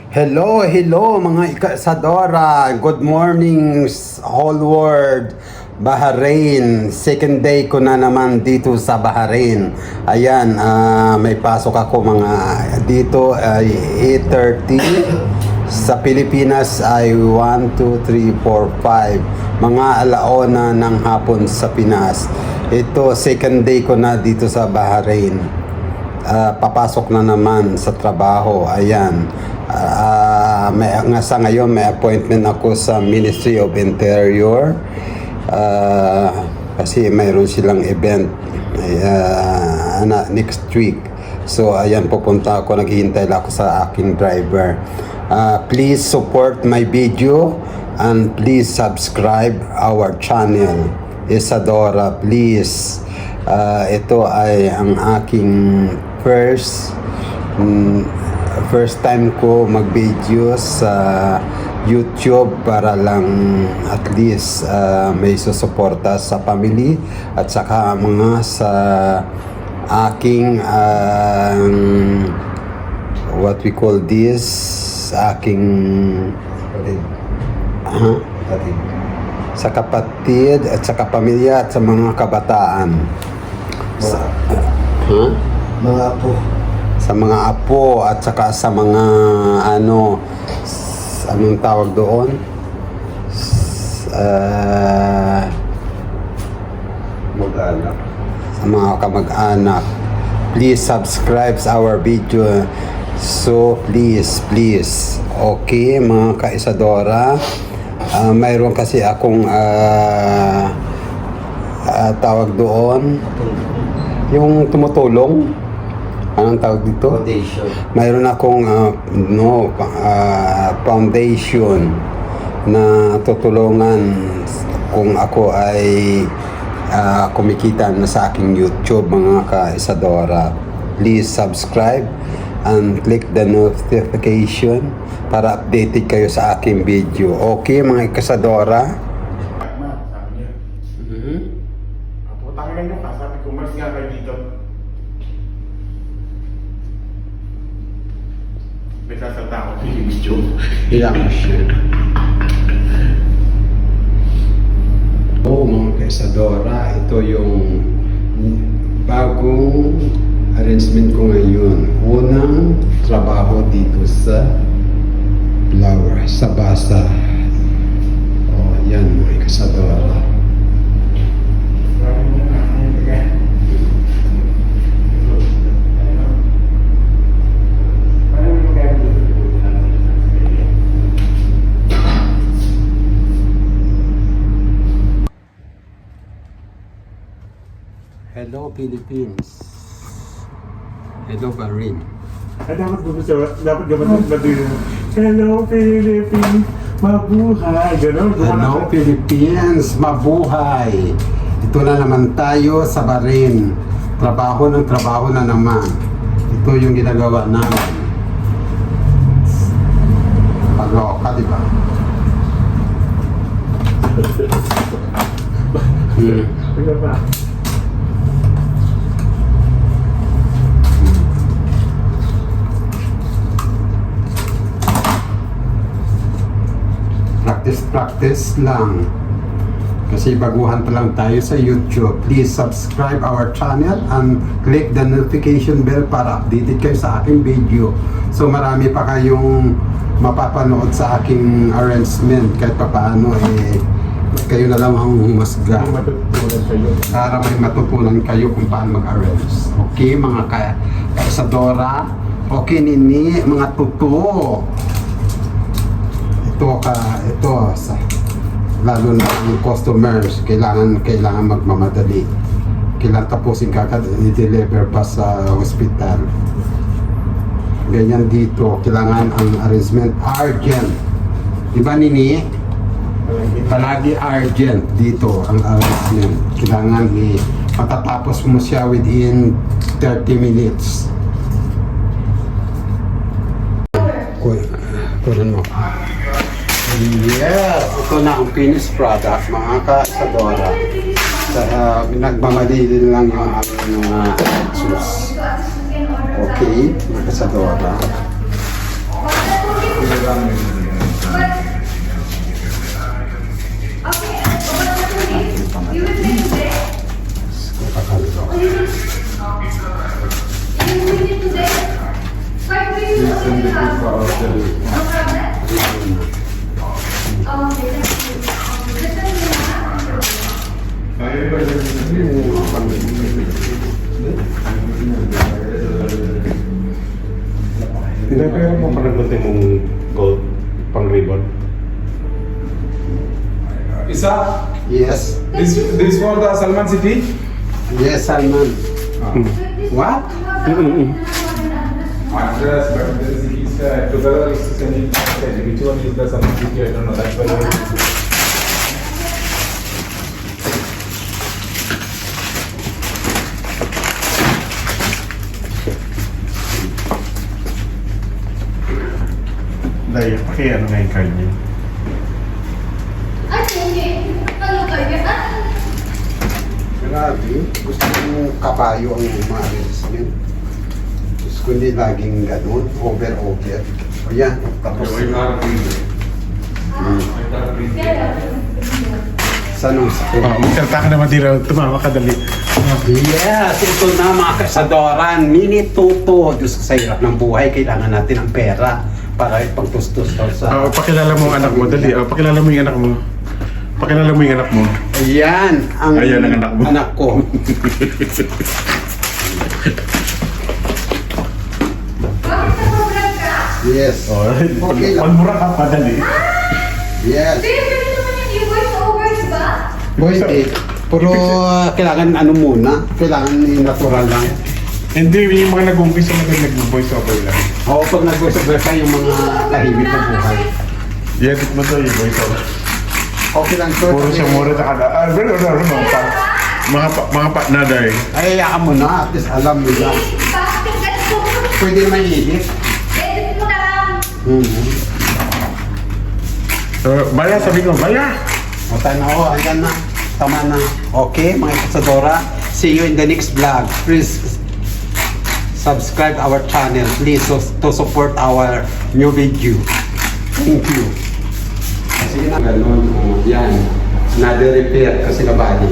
Hello, hello mga ikasadora. Good morning whole world. Bahrain. Second day ko na naman dito sa Bahrain. Ayan, may pasok ako mga dito ay 8:30. Sa Pilipinas ay 1, 2, 3, 4, 5. Mga alaona ng hapon sa Pinas. Ito, second day ko na dito sa Bahrain. Papasok na naman sa trabaho. Ayan. Sa ngayon may appointment ako sa Ministry of Interior kasi mayroon silang event next week. So ayan, pupunta ako, naghihintay lang ako sa aking driver. Please support my video and please subscribe our channel Isadora, please. Ito ay ang aking first time ko mag-video sa YouTube para lang at least may susuporta sa family at saka mga sa aking what we call this, aking sa kapatid at sa pamilya at sa mga kabataan. Mga apo. Sa mga apo at saka sa mga anong tawag doon? Mag-anak. Sa mga kamag-anak. Please subscribe sa our video. So please. Okay, mga ka-Isadora. Mayroon kasi akong tawag doon. Yung tumutulong. Anong tawag dito? Foundation. Mayroon akong foundation na tutulungan kung ako ay kumikita na sa aking YouTube, mga ka-Isadora. Please subscribe and click the notification para updated kayo sa aking video. Okay, mga ka-Isadora? Putang ina nyo ka, sabi ko, mas nga kayo dito. May sasalta ako, Philippines Joe. Ilang siya. Mga ka-Isadora, ito yung bagong arrangement ko ngayon. Unang trabaho dito sa flower, sa basa. Yan mga ka-Isadora. Hello Philippines. Hello Bahrain. Dapat mabili. Hello Philippines, mabuhay. Ganon. Hello Philippines, mabuhay. Ito na naman tayo sa Bahrain. Trabaho na naman. Ito yung ginagawa namin. Pagloka, di ba? Tingnan pa. Practice lang. Kasi baguhan pa lang tayo sa YouTube. Please subscribe our channel and click the notification bell para updated kayo sa aking video. So marami pa kayong mapapanood sa aking arrangement. Kahit pa paano kayo na lang ang humasga. Para may matutunan kayo kung paano mag-arrange. Okay, mga ka-Isadora. Okay, nini, mga tuto. Ito lalo na ang customers kailangan magmamadali, kailangan tapusin kagad, i-deliver pa sa hospital. Ganyan dito, kailangan ang arrangement urgent, di ba nini? Palagi urgent dito ang arrangement, kailangan matatapos mo siya within 30 minutes. Kunin mo. Yes, ito na ang finished product, mga ka-Isadora. Nagmamadali lang yung aming sauce. Okay, mga ka-Isadora. You will make today? Or you will make it today? But we will only have. No problem? Okay, thank you. Just tell me Pinapera mo pa nagpunta mong gold pang ribbon. Isa, Yes. this for the Salman City. Yes, Salman. What? Address, but the cities together is sending. Which one is the Salman City? I don't know. That's why. Dahil, pakiano nga yung card niya. Ay, okay. Ano kayo? Grabe. Gusto kong kabayo ang umaris. Gusto ko hindi laging ganun. Over. O yan. Tapos. Sanong sakit. Magsalta ka naman dito. Tumawa ka dali. Yes, ito na mga kasadoran. Mini tuto. Diyos ko sa hirap ng buhay. Kailangan natin ng pera para ipagtustos daw sa... Pakilala mo ang anak mo. Dali. Pakilala mo yung anak mo. Pakilala mo yung anak mo. Ayan ang, Ayan ang anak mo. anak ko. Bakit na-program ka? Yes. Okay lang. Magmura ka pa, dali. Yes. Babe, pwede naman yung voice overs ba? Pwede. Pero kailangan ano muna. Kailangan yung natural lang. Hindi, yung mga nag-umpisa na nag-voice over lang. Oo, pag nag-voice-over ka yung mga tahimik na buhay. I-edit mo to yung voice over. Okay lang to. Puro siya mura na kada. Mga partner Ay, hayaan mo na. At least alam mo na. Bakit ganito? Pwede naman i-edit. Edit mo na lang. Baya, sabi ko, Baya! O, tanaw. Ayan na. Tama na. Okay, mga kasadora. See you in the next vlog. Please subscribe our channel. Please to support our new video. Thank you. Sige na. Ganun. Yan. Na-repair kasi na bali.